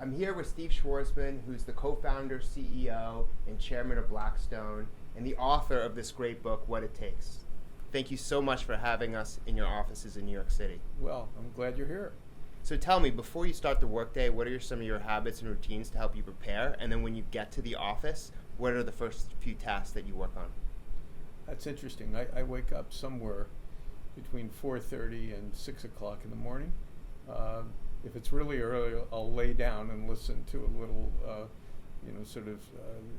I'm here with Steve Schwarzman, who's the co-founder, CEO, and chairman of Blackstone, and the author of this great book, What It Takes. Thank you so much for having us in your offices in New York City. Well, I'm glad you're here. So tell me, before you start the workday, what are some of your habits and routines to help you prepare? And then when you get to the office, what are the first few tasks that you work on? That's interesting. I wake up somewhere between 4:30 and 6 o'clock in the morning. If it's really early, I'll lay down and listen to a little,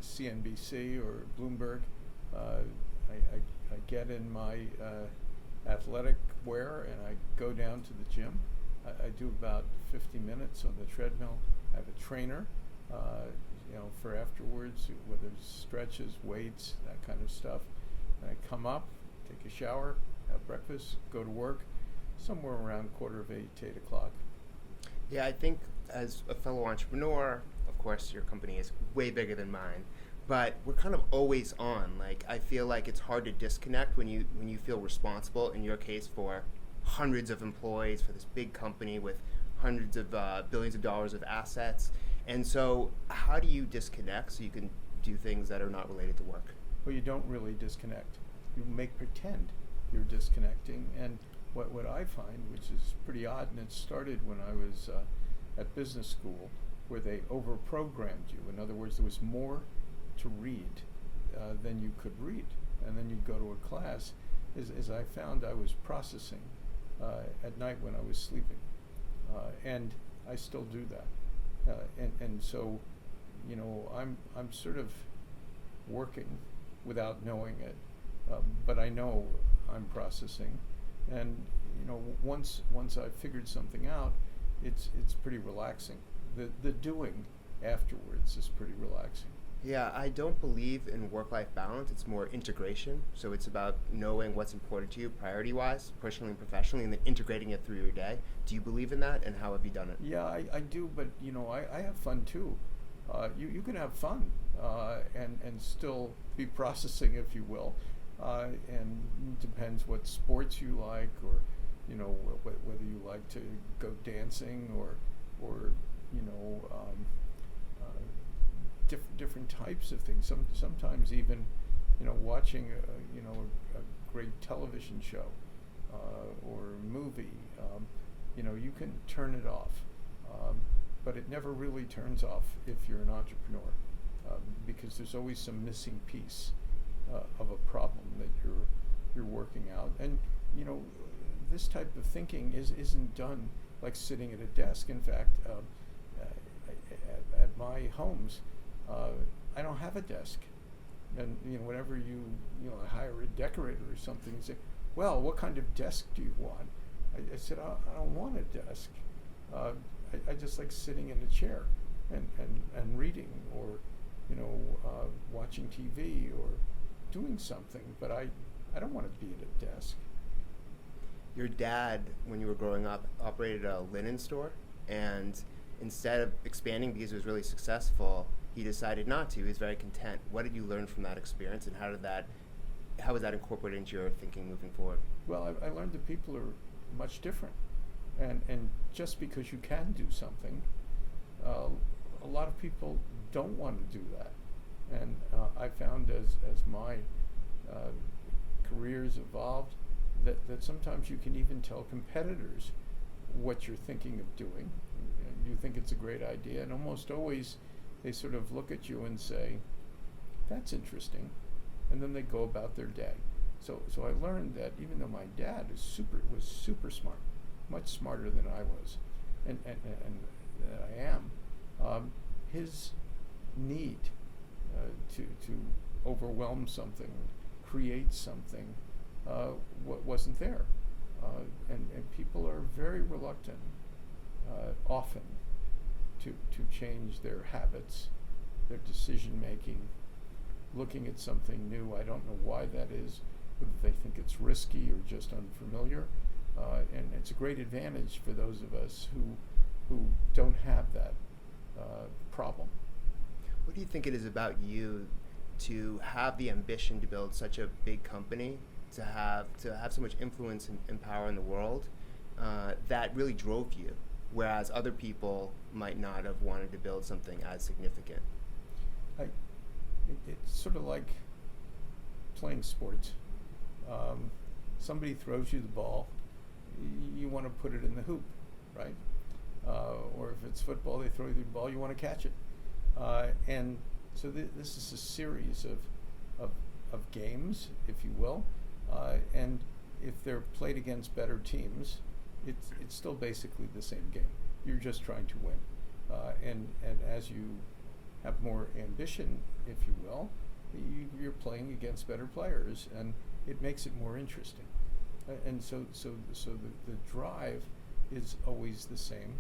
CNBC or Bloomberg. I get in my athletic wear and I go down to the gym. I do about 50 minutes on the treadmill. I have a trainer, for afterwards, whether it's stretches, weights, that kind of stuff. And I come up, take a shower, have breakfast, go to work, somewhere around 7:45 to 8 o'clock. Yeah, I think as a fellow entrepreneur, of course, your company is way bigger than mine, but we're kind of always on. Like, I feel like it's hard to disconnect when you feel responsible, in your case, for hundreds of employees, for this big company with hundreds of billions of dollars of assets. And so how do you disconnect so you can do things that are not related to work? Well, you don't really disconnect. You make pretend you're disconnecting. And what I find, which is pretty odd, and it started when I was at business school, where they overprogrammed you. In other words, there was more to read than you could read. And then you'd go to a class, as I found I was processing at night when I was sleeping. And I still do that. And so, I'm sort of working without knowing it, but I know I'm processing. And once I've figured something out, it's pretty relaxing. The doing afterwards is pretty relaxing. Yeah, I don't believe in work-life balance. It's more integration. So it's about knowing what's important to you priority-wise, personally and professionally, and then integrating it through your day. Do you believe in that, and how have you done it? Yeah, I do, but I have fun too. You can have fun and still be processing, if you will. And it depends what sports you like, or whether you like to go dancing or different types of things. Sometimes even watching a great television show or movie. You can turn it off, but it never really turns off if you're an entrepreneur, because there's always some missing piece of a problem that you're working out. And this type of thinking isn't done like sitting at a desk. In fact, at my homes, I don't have a desk. And whenever you hire a decorator or something, you say, well, what kind of desk do you want? I said, I don't want a desk. I just like sitting in a chair and reading, or watching TV or doing something, but I don't want to be at a desk. Your dad, when you were growing up, operated a linen store, and instead of expanding because it was really successful, he decided not to. He was very content. What did you learn from that experience, and how was that incorporated into your thinking moving forward? Well, I learned that people are much different, and just because you can do something, a lot of people don't want to do that. And I found as my careers evolved, that sometimes you can even tell competitors what you're thinking of doing. And you think it's a great idea, and almost always they sort of look at you and say, that's interesting, and then they go about their day. So I learned that even though my dad was super smart, much smarter than I was, and that I am, his need to overwhelm something, create something, wasn't there. And people are very reluctant, often, to change their habits, their decision making, looking at something new. I don't know why that is, whether they think it's risky or just unfamiliar. And it's a great advantage for those of us who don't have that problem. What do you think it is about you to have the ambition to build such a big company, to have so much influence and power in the world, that really drove you whereas other people might not have wanted to build something as significant. It's sort of like playing sports. Somebody throws you the ball, you want to put it in the hoop, right? Or if it's football, they throw you the ball, you want to catch it. And so this is a series of games, if you will, and if they're played against better teams, it's still basically the same game. You're just trying to win, and as you have more ambition, if you will, you're playing against better players, and it makes it more interesting. And so the drive is always the same.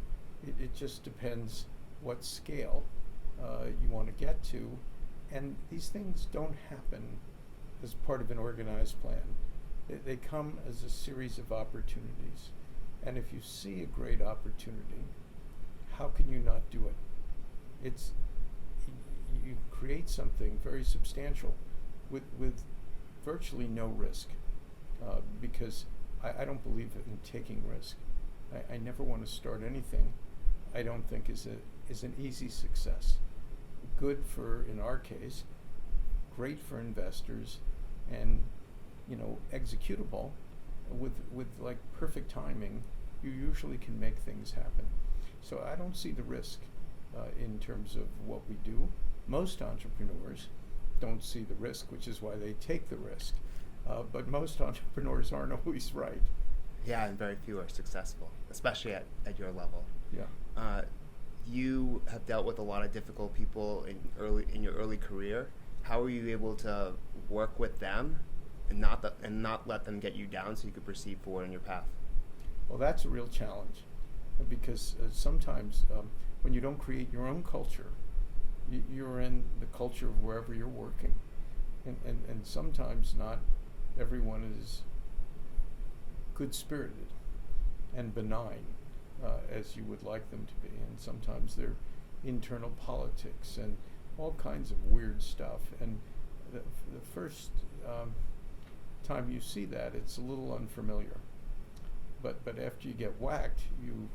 It just depends what scale you want to get to, and these things don't happen as part of an organized plan. They come as a series of opportunities, and if you see a great opportunity, how can you not do it? You create something very substantial with virtually no risk, because I don't believe in taking risk. I never want to start anything I don't think is an easy success. Good for, in our case, great for investors, and executable with like perfect timing. You usually can make things happen. So I don't see the risk in terms of what we do. Most entrepreneurs don't see the risk, which is why they take the risk. But most entrepreneurs aren't always right. Yeah, and very few are successful, especially at your level. Yeah. You have dealt with a lot of difficult people in your early career. How were you able to work with them and not let them get you down so you could proceed forward on your path? Well, that's a real challenge, because sometimes when you don't create your own culture, you're in the culture of wherever you're working, and sometimes not everyone is good-spirited and benign as you would like them to be, and sometimes they're internal politics and all kinds of weird stuff, and the first time you see that, it's a little unfamiliar, but after you get whacked, you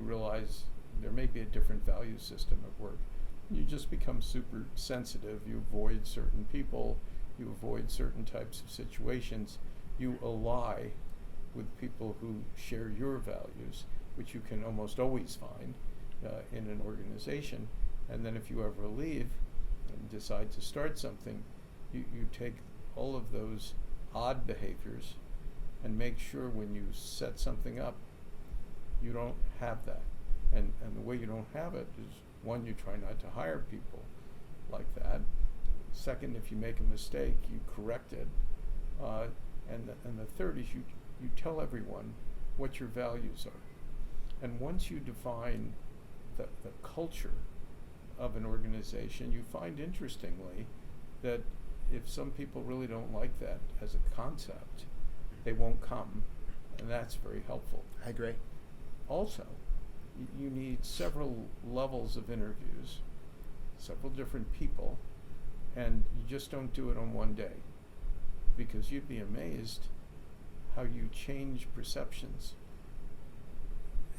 realize there may be a different value system at work. You just become super sensitive. You avoid certain people, you avoid certain types of situations, you ally with people who share your values, which you can almost always find in an organization. And then if you ever leave and decide to start something, you take all of those odd behaviors and make sure when you set something up, you don't have that. And the way you don't have it is, one, you try not to hire people like that. Second, if you make a mistake, you correct it. And the third is you tell everyone what your values are. And once you define the culture of an organization, you find, interestingly, that if some people really don't like that as a concept, they won't come, and that's very helpful. I agree. Also, you need several levels of interviews, several different people, and you just don't do it on one day, because you'd be amazed how you change perceptions.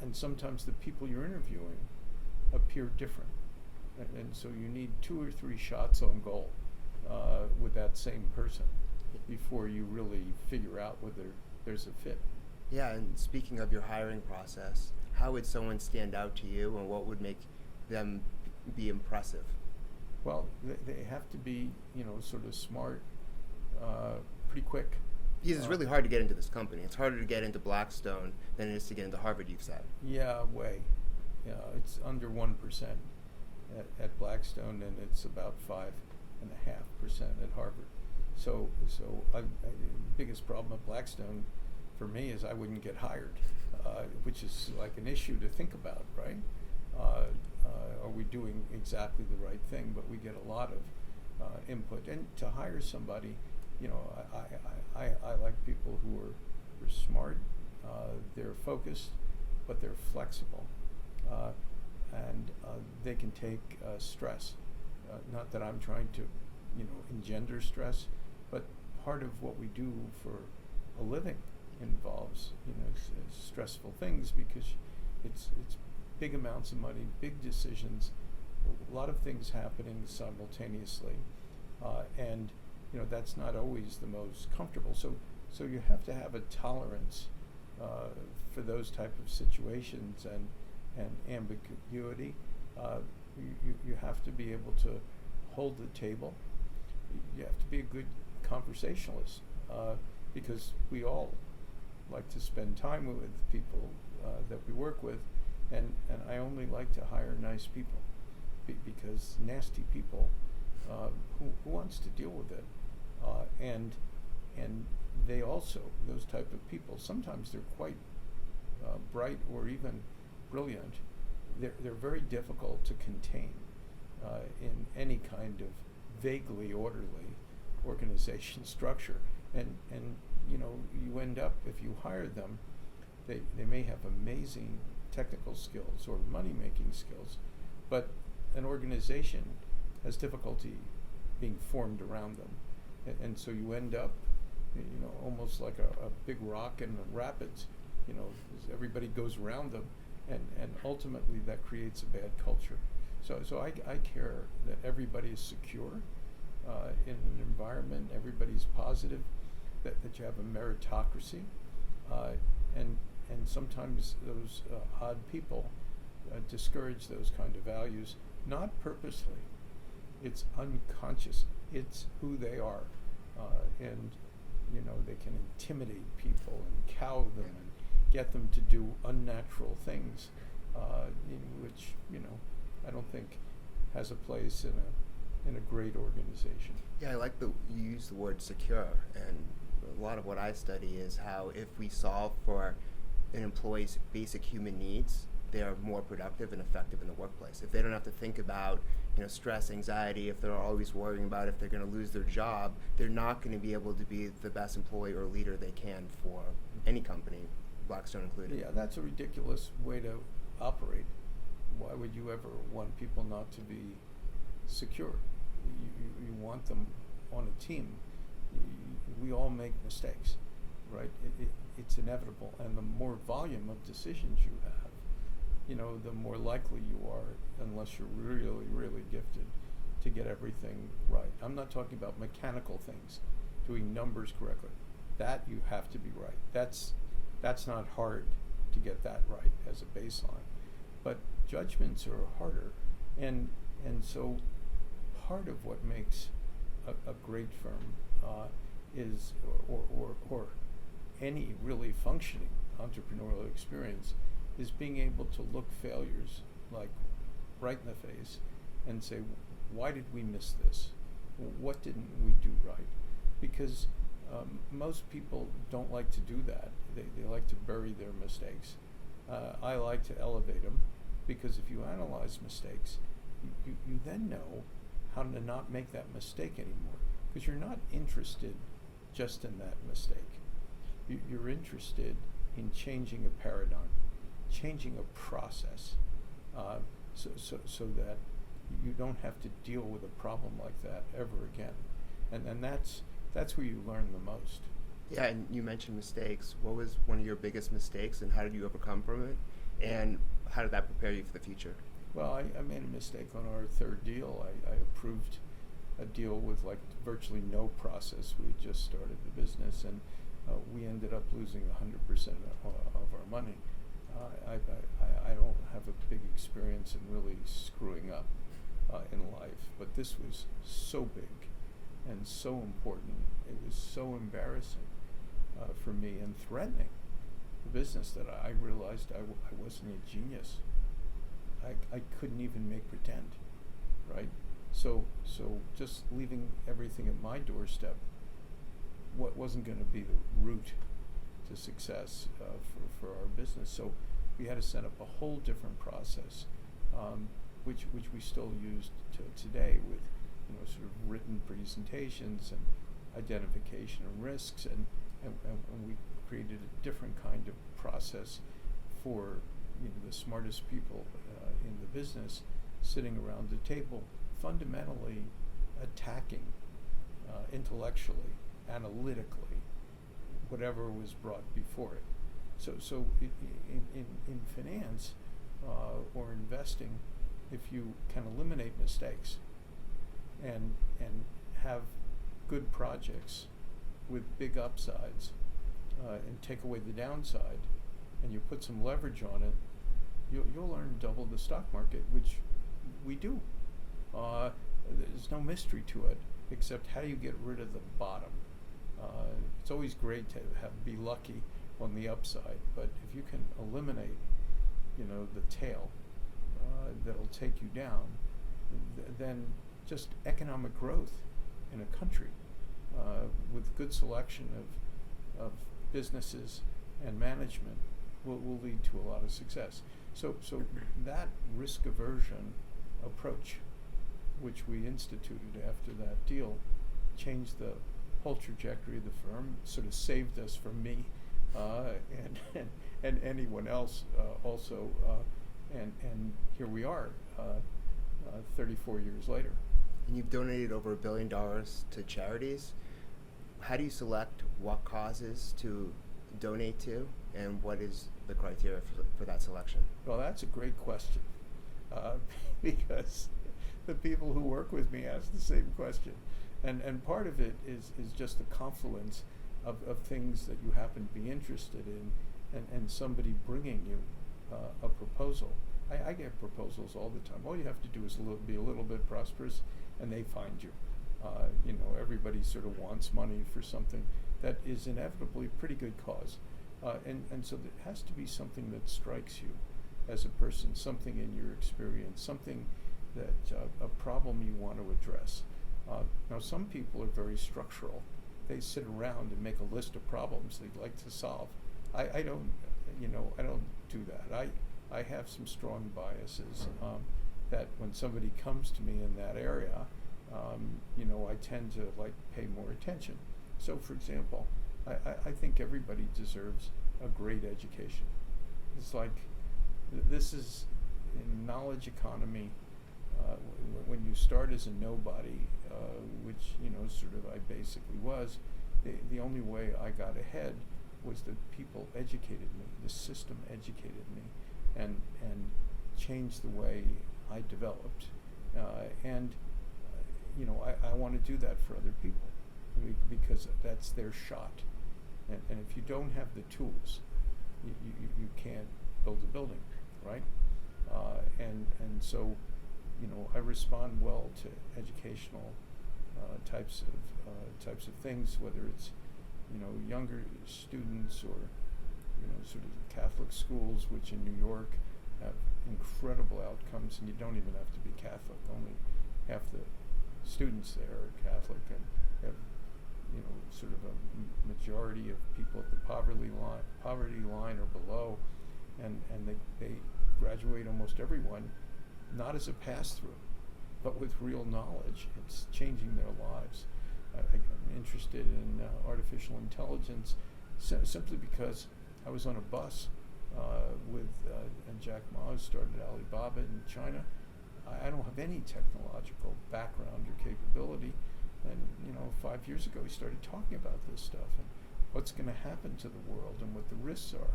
And sometimes the people you're interviewing appear different. And so you need 2 or 3 shots on goal with that same person before you really figure out whether there's a fit. Yeah, and speaking of your hiring process, how would someone stand out to you, and what would make them be impressive? Well, they have to be, sort of smart, pretty quick. Because it's really hard to get into this company. It's harder to get into Blackstone than it is to get into Harvard, you've said. Yeah, way. Yeah, it's under 1% at Blackstone, and it's about 5.5% at Harvard. So the biggest problem at Blackstone for me is I wouldn't get hired, which is like an issue to think about, right? Are we doing exactly the right thing? But we get a lot of input. And to hire somebody, I like people who are smart, they're focused, but they're flexible, and they can take stress. Not that I'm trying to, engender stress, but part of what we do for a living involves, stressful things, because it's big amounts of money, big decisions, a lot of things happening simultaneously, and that's not always the most comfortable. So you have to have a tolerance for those type of situations and ambiguity. You have to be able to hold the table. You have to be a good conversationalist, because we all like to spend time with people that we work with, and I only like to hire nice people, because nasty people, who wants to deal with it, and they also, those type of people, sometimes they're quite bright or even brilliant. They're very difficult to contain in any kind of vaguely orderly organization structure, and you end up, if you hire them, they may have amazing technical skills or money-making skills, but an organization has difficulty being formed around them, and so you end up almost like a big rock in the rapids. As everybody goes around them, and ultimately that creates a bad culture. So I care that everybody is secure in an environment, everybody's positive, that you have a meritocracy, and sometimes those odd people discourage those kind of values, not purposely. It's unconscious. It's who they are, and they can intimidate people and cow them and get them to do unnatural things, which I don't think has a place in a great organization. Yeah, I like you use the word secure, and a lot of what I study is how if we solve for an employee's basic human needs, they're more productive and effective in the workplace. If they don't have to think about stress, anxiety, if they're always worrying about if they're going to lose their job, they're not going to be able to be the best employee or leader they can for any company, Blackstone included. Yeah, that's a ridiculous way to operate. Why would you ever want people not to be secure? You want them on a team. We all make mistakes, right? It's inevitable, and the more volume of decisions you have, the more likely you are, unless you're really, really gifted, to get everything right. I'm not talking about mechanical things, doing numbers correctly. That you have to be right. That's not hard to get that right as a baseline. But judgments are harder, and so part of what makes a great firm is, or any really functioning entrepreneurial experience, is being able to look failures like right in the face and say, why did we miss this? What didn't we do right? Because most people don't like to do that. They like to bury their mistakes. I like to elevate them, because if you analyze mistakes, you then know how to not make that mistake anymore, because you're not interested just in that mistake. You're interested in changing a paradigm, changing a process, so that you don't have to deal with a problem like that ever again. And that's where you learn the most. Yeah, and you mentioned mistakes. What was one of your biggest mistakes, and how did you overcome from it? And how did that prepare you for the future? Well, I made a mistake on our third deal. I approved a deal with like virtually no process. We just started the business, and we ended up losing 100% of our money. I don't have a big experience in really screwing up in life, but this was so big and so important. It was so embarrassing for me and threatening the business that I realized I wasn't a genius. I couldn't even make pretend, right? So just leaving everything at my doorstep wasn't going to be the route to success for our business. So we had to set up a whole different process, which we still use today with sort of written presentations and identification of risks, and we created a different kind of process for the smartest people in the business sitting around the table, fundamentally attacking intellectually, analytically, whatever was brought before it. In finance or investing, if you can eliminate mistakes and have good projects with big upsides and take away the downside, and you put some leverage on it, you'll earn double the stock market, which we do. There's no mystery to it, except how do you get rid of the bottom? It's always great to be lucky on the upside, but if you can eliminate, the tail that'll take you down, then just economic growth in a country with good selection of businesses and management will lead to a lot of success. So that risk aversion approach, which we instituted after that deal, changed the whole trajectory of the firm, sort of saved us from me and anyone else also, and here we are 34 years later. And you've donated over $1 billion to charities. How do you select what causes to donate to, and what is the criteria for that selection? Well, that's a great question, because the people who work with me ask the same question. And part of it is just the confluence of things that you happen to be interested in, and somebody bringing you a proposal. I get proposals all the time. All you have to do is be a little bit prosperous, and they find you. Everybody sort of wants money for something that is inevitably a pretty good cause. And so it has to be something that strikes you as a person, something in your experience, something that a problem you want to address. Now, some people are very structural. They sit around and make a list of problems they'd like to solve. I don't do that. I have some strong biases that when somebody comes to me in that area, I tend to pay more attention. So, for example, I think everybody deserves a great education. It's like this is in knowledge economy. When you start as a nobody, which sort of I basically was, the only way I got ahead was that people educated me. The system educated me, and changed the way I developed. I want to do that for other people because that's their shot. And if you don't have the tools, you can't build a building, right? And so, I respond well to educational types of things, whether it's younger students or sort of Catholic schools, which in New York have incredible outcomes, and you don't even have to be Catholic. Only half the students there are Catholic, and have sort of a majority of people at the poverty line or below, and they graduate almost everyone, not as a pass-through, but with real knowledge. It's changing their lives. I'm interested in artificial intelligence simply because I was on a bus with and Jack Ma, who started Alibaba in China. I don't have any technological background or capability, and 5 years ago he started talking about this stuff and what's going to happen to the world and what the risks are.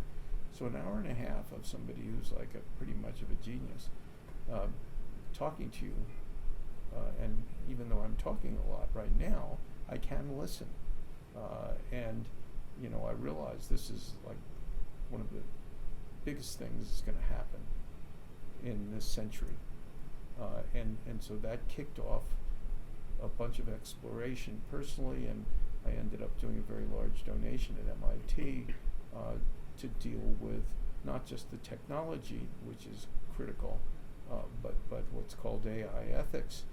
So an hour and a half of somebody who's pretty much of a genius talking to you, and even though I'm talking a lot right now, I can listen, and I realize this is one of the biggest things that's going to happen in this century, and so that kicked off a bunch of exploration personally, and I ended up doing a very large donation at MIT to deal with not just the technology, which is critical, but what's called AI ethics,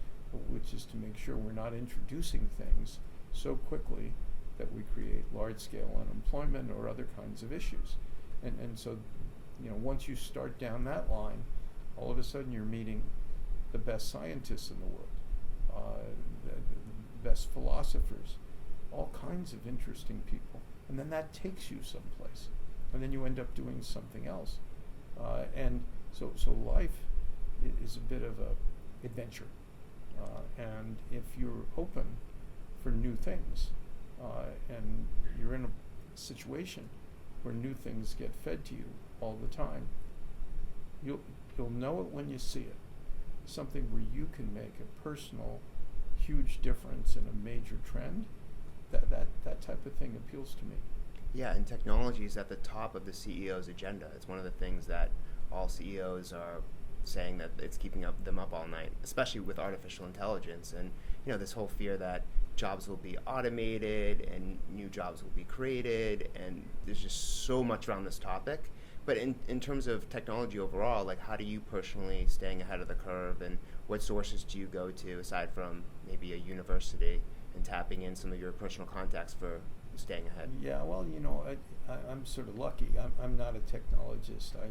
which is to make sure we're not introducing things so quickly that we create large-scale unemployment or other kinds of issues. And so, once you start down that line, all of a sudden you're meeting the best scientists in the world, the best philosophers, all kinds of interesting people. And then that takes you someplace. And then you end up doing something else. And so life is a bit of a adventure. And if you're open for new things, and you're in a situation where new things get fed to you all the time. You'll know it when you see it. Something where you can make a personal, huge difference in a major trend. That type of thing appeals to me. Yeah, and technology is at the top of the CEO's agenda. It's one of the things that all CEOs are saying that it's keeping them up all night, especially with artificial intelligence and this whole fear that jobs will be automated and new jobs will be created, and there's just so much around this topic. But in terms of technology overall, like, how do you personally staying ahead of the curve, and what sources do you go to aside from maybe a university and tapping in some of your personal contacts for staying ahead? Yeah, well, I'm sort of lucky. I'm not a technologist. I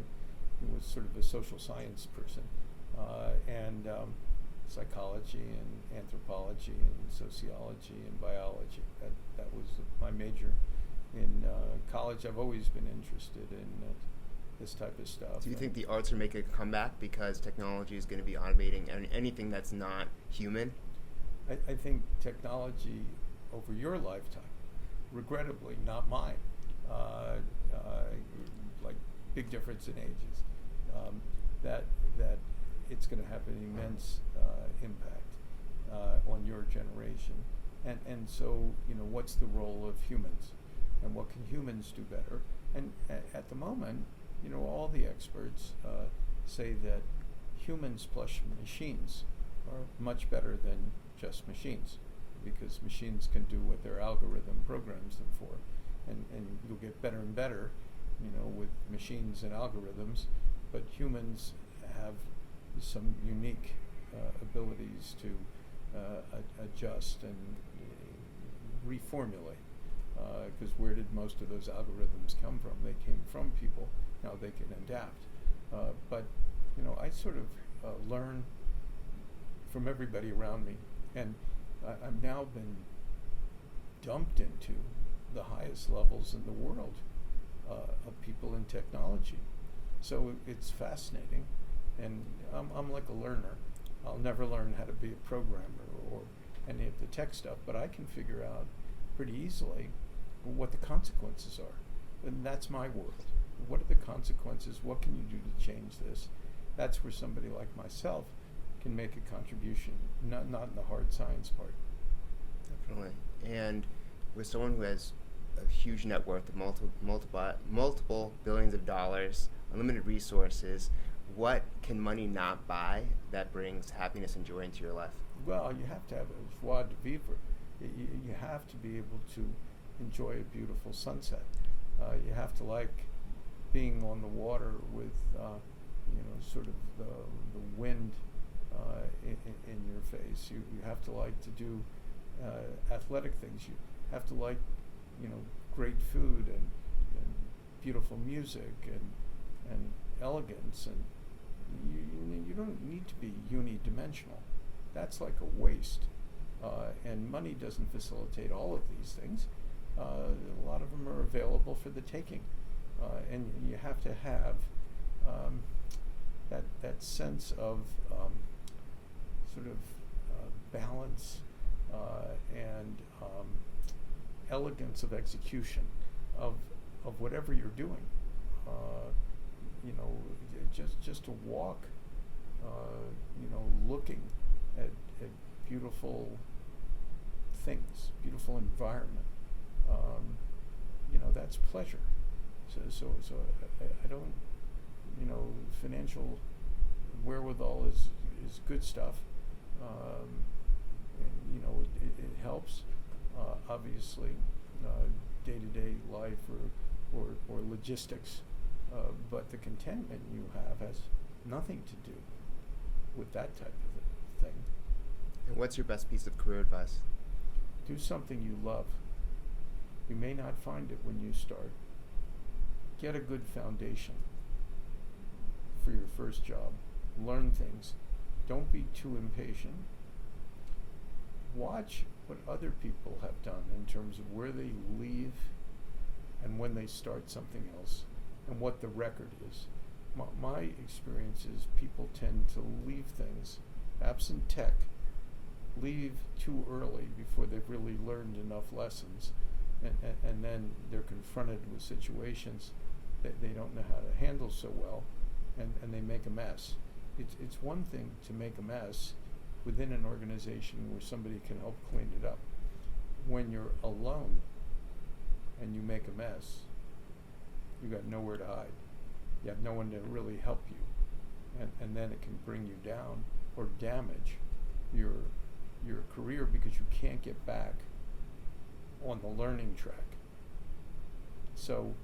was sort of a social science person, and psychology and anthropology and sociology and biology. That was my major. In college, I've always been interested in this type of stuff. Do you think the arts are making a comeback because technology is going to be automating anything that's not human? I think technology over your lifetime, regrettably, not mine, like big difference in ages, that it's going to have an immense impact on your generation. And so, what's the role of humans? And what can humans do better? And at the moment, all the experts say that humans plus machines are much better than just machines, because machines can do what their algorithm programs them for. And you'll get better and better, with machines and algorithms, but humans have some unique abilities to adjust and reformulate. Because where did most of those algorithms come from? They came from people. Now they can adapt. But I sort of learn from everybody around me, and I've now been dumped into the highest levels in the world of people in technology. So it's fascinating, and I'm like a learner. I'll never learn how to be a programmer or any of the tech stuff, but I can figure out pretty easily what the consequences are. And that's my world. What are the consequences? What can you do to change this? That's where somebody like myself can make a contribution, not in the hard science part. Definitely. And with someone who has a huge net worth of multiple billions of dollars, unlimited resources, what can money not buy that brings happiness and joy into your life? Well, you have to have a joie de vivre. You have to be able to enjoy a beautiful sunset. You have to like being on the water with, sort of the wind in your face. You have to like to do athletic things. You have to like, great food and beautiful music and elegance. And you don't need to be unidimensional. That's like a waste. And money doesn't facilitate all of these things. A lot of them are available for the taking. And you have to have that sense of sort of balance and elegance of execution of whatever you're doing. Just to walk, looking at beautiful things, beautiful environment. That's pleasure. So I don't, financial wherewithal is good stuff. It helps, obviously, day-to-day life or logistics. But the contentment you have has nothing to do with that type of thing. And what's your best piece of career advice? Do something you love. You may not find it when you start. Get a good foundation for your first job. Learn things. Don't be too impatient. Watch what other people have done in terms of where they leave and when they start something else, and what the record is. My experience is people tend to leave things, absent tech, leave too early before they've really learned enough lessons and then they're confronted with situations that they don't know how to handle so well, and they make a mess. It's one thing to make a mess within an organization where somebody can help clean it up. When you're alone and you make a mess, you got nowhere to hide. You have no one to really help you, and then it can bring you down or damage your career because you can't get back on the learning track. So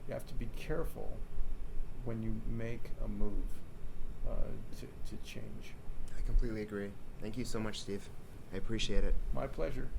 you have to be careful when you make a move to change. I completely agree. Thank you so much, Steve. I appreciate it. My pleasure.